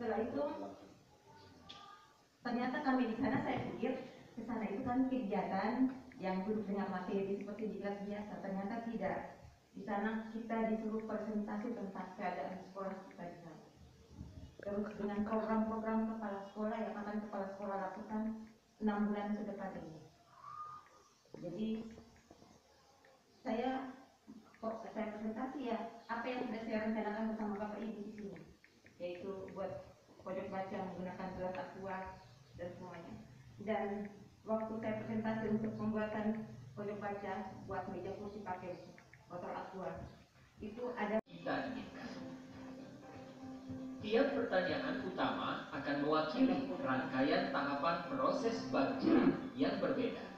Setelah itu ternyata kami di sana, saya pikir ke sana itu kan kegiatan yang duduk dengan materi seperti di kelas biasa. Ternyata tidak. Di sana kita disuruh presentasi tentang keadaan sekolah kita di sana. Terus dengan program-program kepala sekolah yang akan kepala sekolah lakukan 6 bulan ke depan ini. Jadi saya presentasi ya apa yang sudah saya rencanakan bersama Bapak Ibu di sini, yaitu buat pojok baca menggunakan gelas aqua dan semuanya. Dan waktu saya presentasi untuk pembuatan pojok baca buat meja kursi pakai botol aqua, itu ada kita inginkan. Tiap pertanyaan utama akan mewakili rangkaian tahapan proses baca yang berbeda.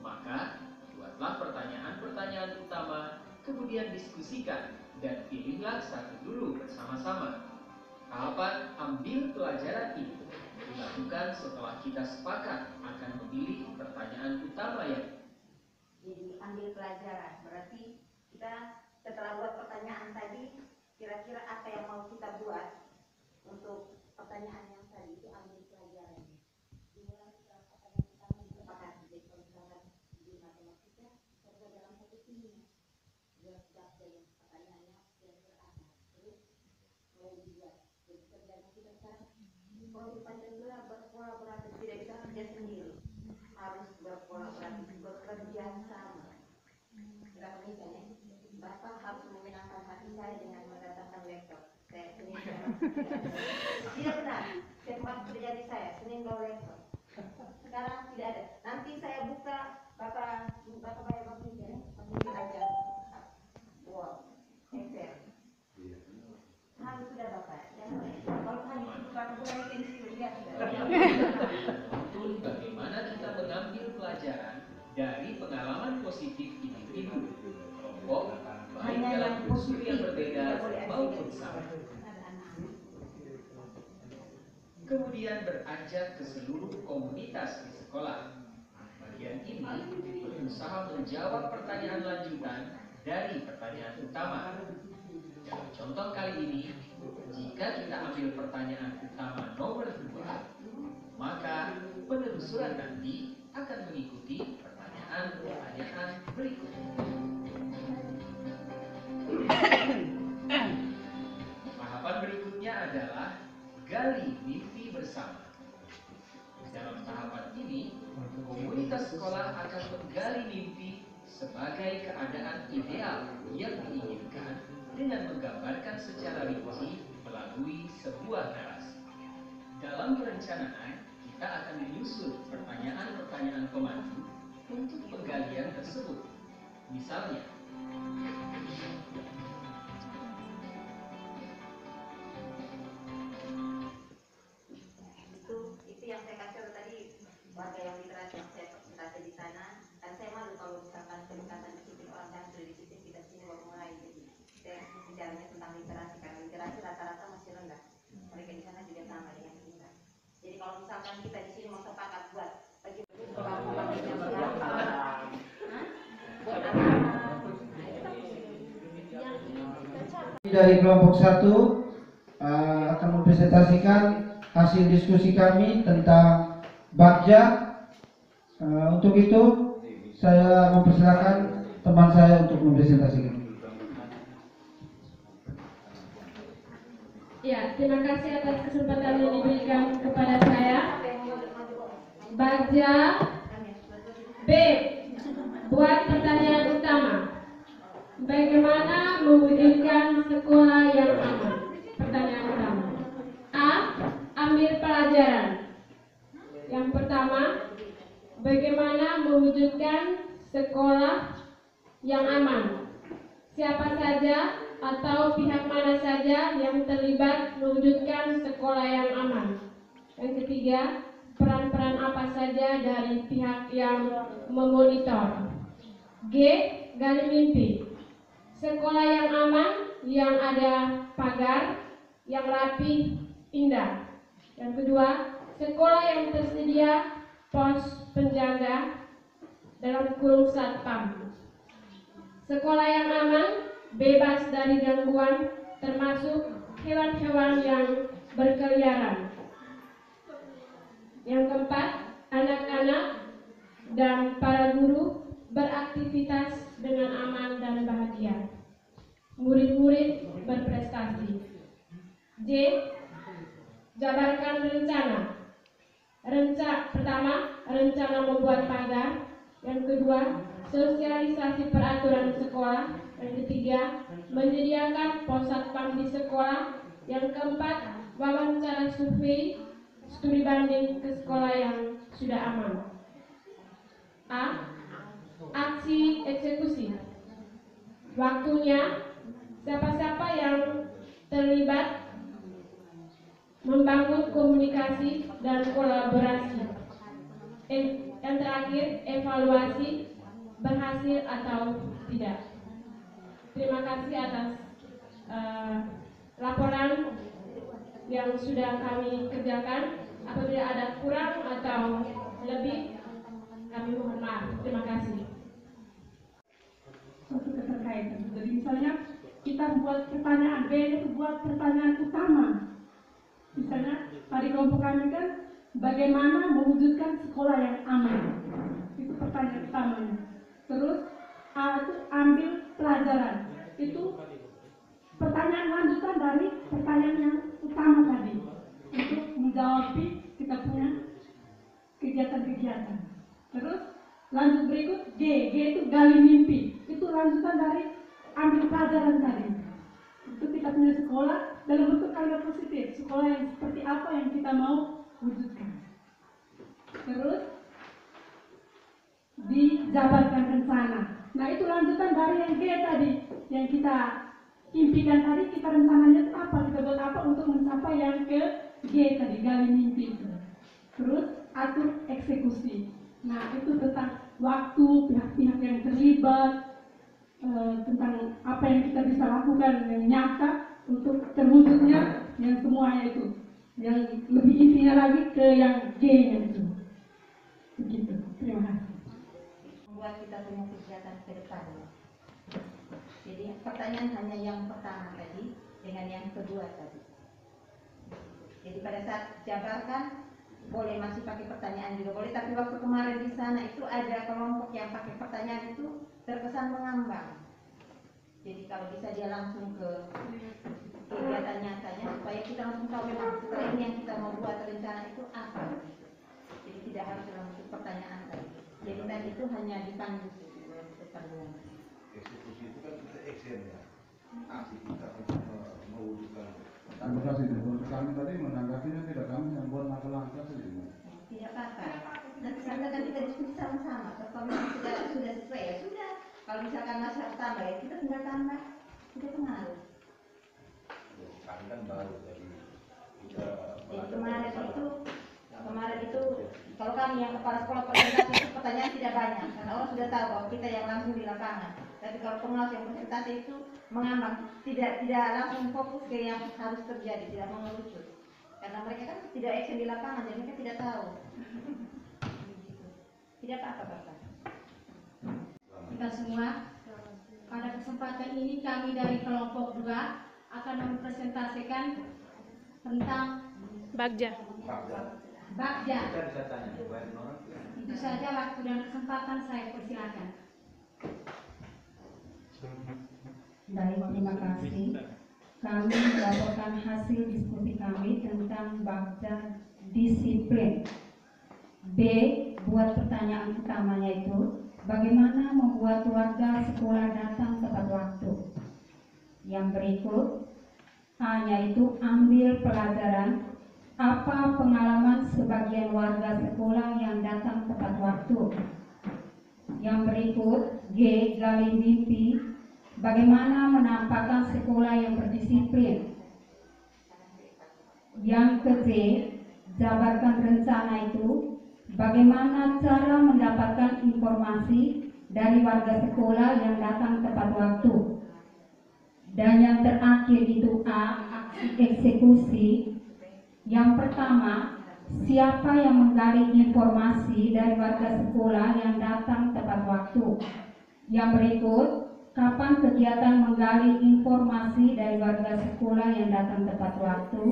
Maka, buatlah pertanyaan-pertanyaan utama, kemudian diskusikan dan pilihlah satu dulu bersama-sama. Tahapan ambil pelajaran ini dilakukan setelah kita sepakat akan memilih pertanyaan utama yang jadi ambil pelajaran. Berarti kita setelah buat pertanyaan tadi, kira-kira apa yang mau kita buat untuk pertanyaan yang tadi itu ambil pelajaran. Dimulai setelah pertanyaan utama disepakati. Jadi kalau misalkan di matematika serba dalam satu sini, jelas dari pertanyaannya kira-kira apa. Terus mulai dibuat. Jadi tergantung kita sekarang. Kalau di Pancasila berkolaborasi, tidak bisa kerja sendiri, harus berkolaborasi, bekerja sama. Tidak bisa ya. Bapak harus memenangkan hati saya dengan mendatangkan laptop. Saya Senin tidak benar. Sempat terjadi saya Senin bawa laptop. Sekarang tidak ada. Nanti saya buka Bapak bayar Bapak ya. Bapak aja. Wow. Excel. Harus sudah Bapak. Kalau hanya bukan pensiun ya tidak. Betul bagaimana kita mengambil pelajaran dari pengalaman positif individu, kelompok, baik dalam unsur yang berbeda maupun sama. Kemudian beranjak ke seluruh komunitas di sekolah. Bagian ini berusaha menjawab pertanyaan lanjutan dari pertanyaan utama. Dalam contoh kali ini, jika kita ambil pertanyaan utama nomor 2, maka penelusuran nanti akan mengikuti pertanyaan-pertanyaan berikutnya. Tahapan berikutnya adalah gali mimpi bersama. Dalam tahapan ini, komunitas sekolah akan menggali mimpi sebagai keadaan ideal yang diinginkan dengan menggambarkan secara rinci melalui sebuah narasi. Dalam perencanaan, kita akan menyusun pertanyaan-pertanyaan pemandu untuk penggalian tersebut. Misalnya, itu yang saya kasih tadi, warga yang literasi yang saya presentasi di sana. Dan saya malu kalau misalkan pendekatan disiplin orang yang sudah disiplin kita sini baru mulai. Jadi saya bicaranya tentang literasi, karena literasi rata-rata masih rendah. Mereka di sana juga sama dengan kita. Jadi kalau misalkan kita di sini mau sepakat buat bagi dari kelompok 1 akan mempresentasikan hasil diskusi kami tentang bagja. Untuk itu saya mempersilakan teman saya untuk mempresentasikan. Ya, terima kasih atas kesempatan yang diberikan kepada saya. Bagja B. Buat pertanyaan utama. Bagaimana mewujudkan sekolah yang aman? Pertanyaan utama. A. Ambil pelajaran. Yang pertama, bagaimana mewujudkan sekolah yang aman? Siapa saja atau pihak mana saja yang terlibat mewujudkan sekolah yang aman? Yang ketiga, peran-peran apa saja dari pihak yang memonitor? G. Gali mimpi. Sekolah yang aman, yang ada pagar, yang rapi, indah. Yang kedua, sekolah yang tersedia pos penjaga dalam kurung satpam. Sekolah yang aman, bebas dari gangguan, termasuk hewan-hewan yang berkeliaran. Yang keempat, anak-anak dan para guru beraktivitas dengan aman dan bahagia. Murid-murid berprestasi. J. Jabarkan rencana. Pertama, rencana membuat pagar. Yang kedua, sosialisasi peraturan sekolah. Yang ketiga, menyediakan pos satpam di sekolah. Yang keempat, wawancara survei studi banding ke sekolah yang sudah aman. A. Aksi eksekusi. Waktunya, siapa-siapa yang terlibat membangun komunikasi dan kolaborasi. Yang terakhir, evaluasi berhasil atau tidak. Terima kasih atas laporan yang sudah kami kerjakan. Apabila ada kurang atau lebih, kami mohon maaf. Terima kasih. Suatu keterkaitan. Jadi misalnya kita buat pertanyaan B itu buat pertanyaan utama. Misalnya pada kelompok kami kan bagaimana mewujudkan sekolah yang aman. Itu pertanyaan utamanya. Terus A itu ambil pelajaran. Itu pertanyaan lanjutan dari pertanyaan yang utama tadi. Untuk menjawab kita punya kegiatan-kegiatan. Terus lanjut berikut G itu gali mimpi. Itu lanjutan dari ambil pelajaran tadi. Itu kita punya sekolah dalam bentuk kalimat positif. Sekolah yang seperti apa yang kita mau wujudkan. Terus dijabarkan rencana. Nah itu lanjutan dari yang G tadi, yang kita impikan tadi, kita rencananya itu apa, kita buat apa untuk mencapai yang ke G tadi, gali mimpi itu. Terus atur eksekusi. Nah itu tentang waktu, pihak-pihak yang terlibat, tentang apa yang kita bisa lakukan yang nyata untuk terwujudnya yang semuanya itu. Yang lebih intinya lagi ke yang G-nya itu. Begitu. Terima kasih. Membuat kita punya kegiatan ke depan. Jadi pertanyaan hanya yang pertama tadi dengan yang kedua tadi. Jadi pada saat jabarkan boleh masih pakai pertanyaan juga boleh, tapi waktu kemarin di sana itu ada kelompok yang pakai pertanyaan itu terkesan mengambang. Jadi kalau bisa dia langsung ke kegiatan nyatanya supaya kita langsung tahu memang setelah ini yang kita mau buat rencana itu apa. Jadi tidak harus dalam bentuk pertanyaan tadi. Jadi tadi itu hanya dipandu perpanduan. Eksekusi itu kan kita action ya, aksi kita untuk mewujudkan. Terima kasih. Untuk kami tadi menanggapinya tidak, kami yang buat langkah-langkah saja. Tidak apa-apa. Nanti kan kita diskusi sama-sama. Kalau sudah sesuai ya sudah. Kalau misalkan masih harus tambah ya kita tinggal tambah. Tidak pengaruh. Kami kan baru jadi kita. Jadi kemarin itu kalau kami yang kepala sekolah presentasi itu pertanyaan tidak banyak karena orang sudah tahu bahwa kita yang langsung di lapangan. Tapi kalau pengawas yang presentasi itu mengambang, tidak langsung fokus ke yang harus terjadi, tidak mengerucut. Karena mereka kan tidak action di lapangan, jadi mereka tidak tahu. Tidak apa-apa, Bapak. Kita semua, pada kesempatan ini kami dari kelompok 2 akan mempresentasikan tentang Bagja. Bagja. Itu saja waktu dan kesempatan, saya persilakan. Baik, terima kasih. Kami melaporkan hasil diskusi kami tentang Bagja disiplin. B, buat pertanyaan utamanya itu, bagaimana membuat warga sekolah datang tepat waktu. Yang berikut, A-nya itu ambil pelajaran, apa pengalaman sebagian warga sekolah yang datang tepat waktu. Yang berikut, G, gali mimpi, bagaimana menampakkan sekolah yang berdisiplin. Yang ke J, jabarkan rencana itu, bagaimana cara mendapatkan informasi dari warga sekolah yang datang tepat waktu. Dan yang terakhir itu A, aksi eksekusi. Yang pertama, siapa yang menggali informasi dari warga sekolah yang datang tepat waktu. Yang berikut, kapan kegiatan menggali informasi dari warga sekolah yang datang tepat waktu.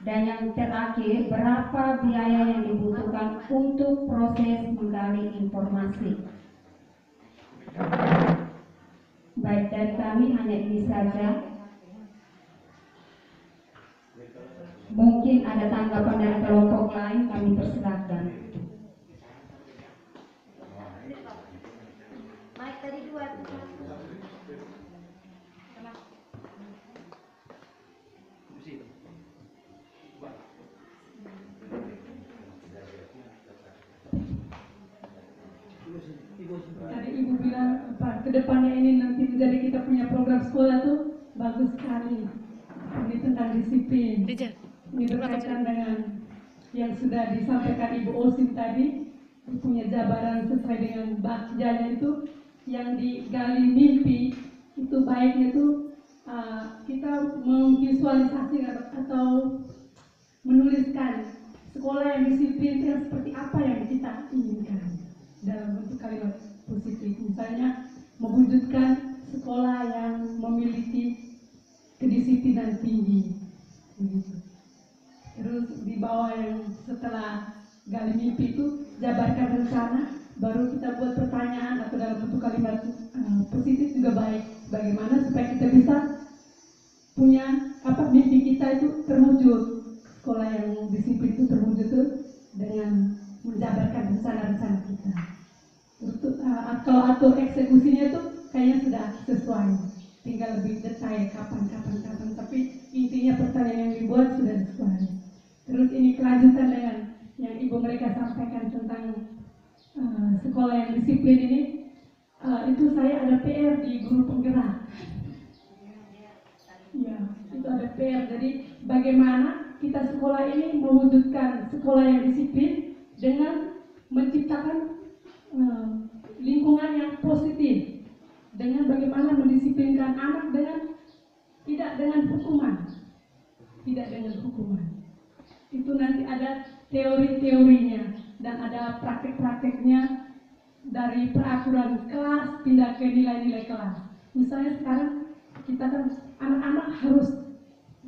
Dan yang terakhir, berapa biaya yang dibutuhkan untuk proses menggali informasi. Baik, dari kami hanya ini saja. Mungkin ada tanggapan dari kelompok lain, kami persilakan. Mike tadi 2. Tadi Ibu bilang kedepannya ini nanti menjadi kita punya program sekolah tuh bagus sekali. Ini tentang disiplin. Ini berkaitan dengan yang sudah disampaikan Ibu Osim tadi, punya jabaran sesuai dengan bakjanya itu yang digali mimpi itu baiknya itu kita memvisualisasi atau menuliskan sekolah yang disiplin yang seperti apa yang kita inginkan dalam bentuk kalimat positif. Misalnya mewujudkan sekolah yang memiliki kedisiplinan tinggi. Begitu. Terus di bawah yang setelah gali mimpi itu jabarkan rencana, baru kita buat pertanyaan atau dalam bentuk kalimat positif juga baik. Bagaimana supaya kita bisa punya mimpi kita itu terwujud, sekolah yang disiplin itu terwujud tuh dengan menjabarkan rencana-rencana kita. Untuk kalau atur eksekusinya itu kayaknya sudah sesuai, tinggal lebih detail kapan, tapi intinya pertanyaan yang dibuat sudah sesuai. Terus ini kelanjutan dengan yang Ibu mereka sampaikan tentang sekolah yang disiplin ini, itu saya ada PR di guru penggerak. Ya, itu ada PR. Jadi bagaimana kita sekolah ini mewujudkan sekolah yang disiplin dengan menciptakan lingkungan yang positif, dengan bagaimana mendisiplinkan anak tidak dengan hukuman. Itu nanti ada teori-teorinya dan ada praktek-prakteknya dari peraturan kelas pindah ke nilai-nilai kelas. Misalnya sekarang kita kan anak-anak harus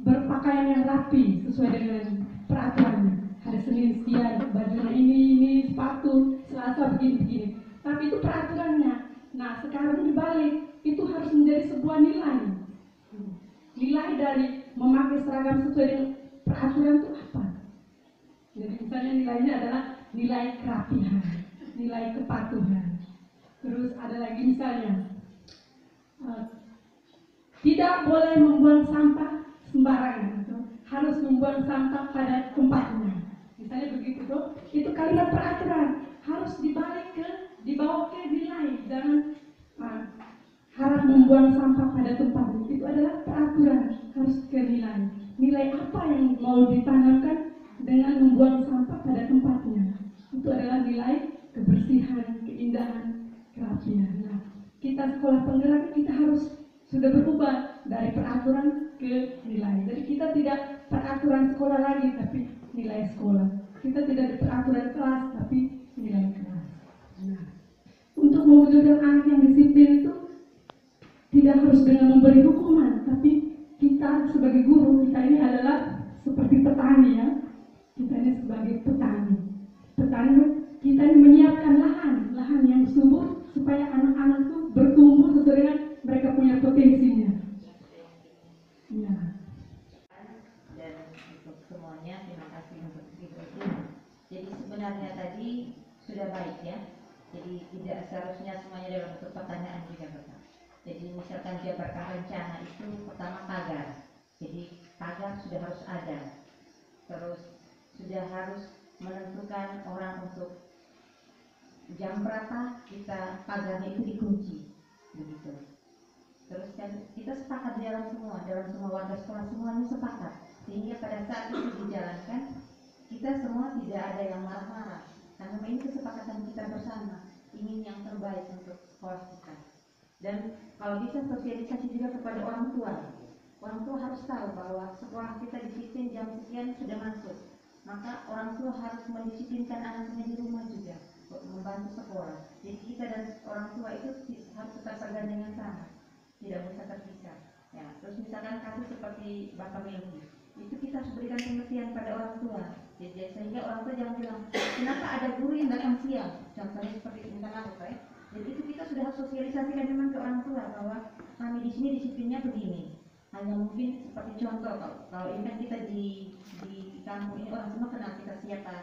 berpakaian yang rapi sesuai dengan peraturannya. Hari Senin sekian, bajunya ini, sepatu, Selasa begini. Tapi itu peraturannya. Nah sekarang dibalik, itu harus menjadi sebuah nilai. Nilai dari memakai seragam sesuai dengan peraturan itu apa? Jadi misalnya nilainya adalah nilai kerapihan, nilai kepatuhan. Terus ada lagi misalnya tidak boleh membuang sampah sembarangan, harus membuang sampah pada tempatnya. Misalnya begitu tuh, itu kalimat peraturan harus dibawa ke nilai, jangan harap membuang sampah pada tempatnya. Itu adalah peraturan, harus ke nilai. Nilai apa yang mau ditanamkan dengan membuang sampah pada tempatnya? Itu adalah nilai kebersihan, keindahan, kerapian. Nah, kita sekolah penggerak kita harus sudah berubah dari peraturan ke nilai. Jadi kita tidak peraturan sekolah lagi, tapi nilai sekolah. Kita tidak di peraturan kelas, tapi nilai kelas. Nah, untuk mewujudkan anak yang disiplin itu tidak harus dengan memberi hukuman, tapi kita sebagai guru, kita ini adalah seperti petani ya. Kita ini sebagai petani, kita ini menyiapkan lahan yang subur supaya anak-anak itu bertumbuh sesuai dengan mereka punya potensinya. Ya. Dan untuk semuanya terima kasih untuk itu. Jadi sebenarnya tadi sudah baik ya. Jadi tidak seharusnya semuanya dalam bentuk pertanyaan juga Bapak. Jadi misalkan jabarkan rencana itu pertama pagar. Jadi pagar sudah harus ada. Terus sudah harus menentukan orang untuk jam berapa kita pagarnya itu dikunci, begitu. Terus kan kita sepakat dalam semua warga sekolah semuanya sepakat, sehingga pada saat itu dijalankan kita semua tidak ada yang marah-marah, karena ini kesepakatan kita bersama ingin yang terbaik untuk sekolah kita. Dan kalau bisa sosialisasi juga kepada orang tua harus tahu bahwa sekolah kita disiplin jam sekian sudah masuk. Maka orang tua harus mendisiplinkan anaknya di rumah juga, membantu sekolah. Jadi kita dan orang tua itu harus tetap bergandeng yang sama, tidak bisa terpisah. Ya, terus misalkan kasus seperti Bapak Melki, itu kita harus berikan pengertian kasihan pada orang tua. Jadi sehingga orang tua jangan bilang, kenapa ada guru yang datang siang? Contohnya seperti minta maaf, ya. Jadi itu kita sudah harus sosialisasikan memang ke orang tua bahwa kami di sini disiplinnya begini. Hanya mungkin seperti contoh, kalau ini kan kita di kampung ini orang semua kenal kita siapa,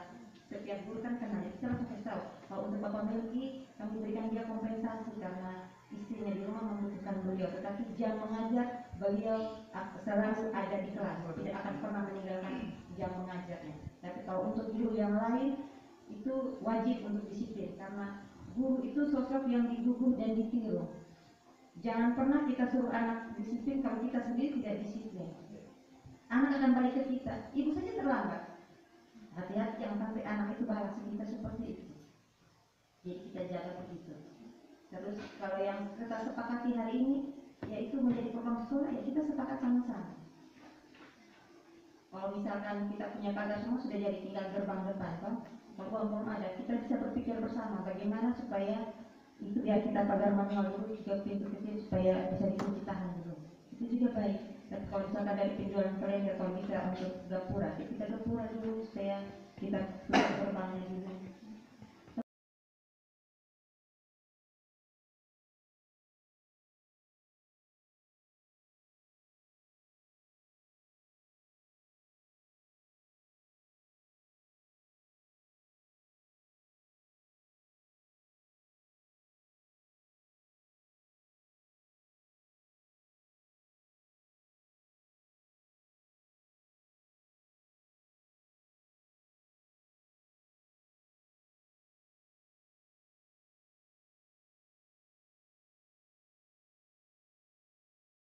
setiap guru kan kenal, jadi kita langsung kasih tahu. Kalau untuk Bapak Melki, kami berikan dia kompensasi karena istrinya di rumah membutuhkan beliau, tetapi jam mengajar beliau selalu ada di kelas, tidak akan pernah meninggalkan jam mengajarnya. Tapi kalau untuk guru yang lain itu wajib untuk disiplin karena guru itu sosok yang digugu dan ditiru. Jangan pernah kita suruh anak disiplin kalau kita sendiri tidak disiplin. Anak akan balik ke kita, ibu saja terlambat. Hati-hati jangan sampai anak itu balas kita seperti itu. Jadi kita jaga begitu. Terus kalau yang kita sepakati hari ini, yaitu menjadi program sekolah, ya kita sepakat sama-sama. Kalau misalkan kita punya pagar semua sudah jadi tinggal gerbang depan, kan? Kalau belum ada, kita bisa berpikir bersama bagaimana supaya itu biar kita pagar manual dulu juga pintu kecil supaya bisa dikunci tahan dulu. Itu juga baik. Dan kalau misalkan dari penjualan kalender kalau bisa untuk gapura, kita gapura dulu supaya kita tutup gerbangnya dulu.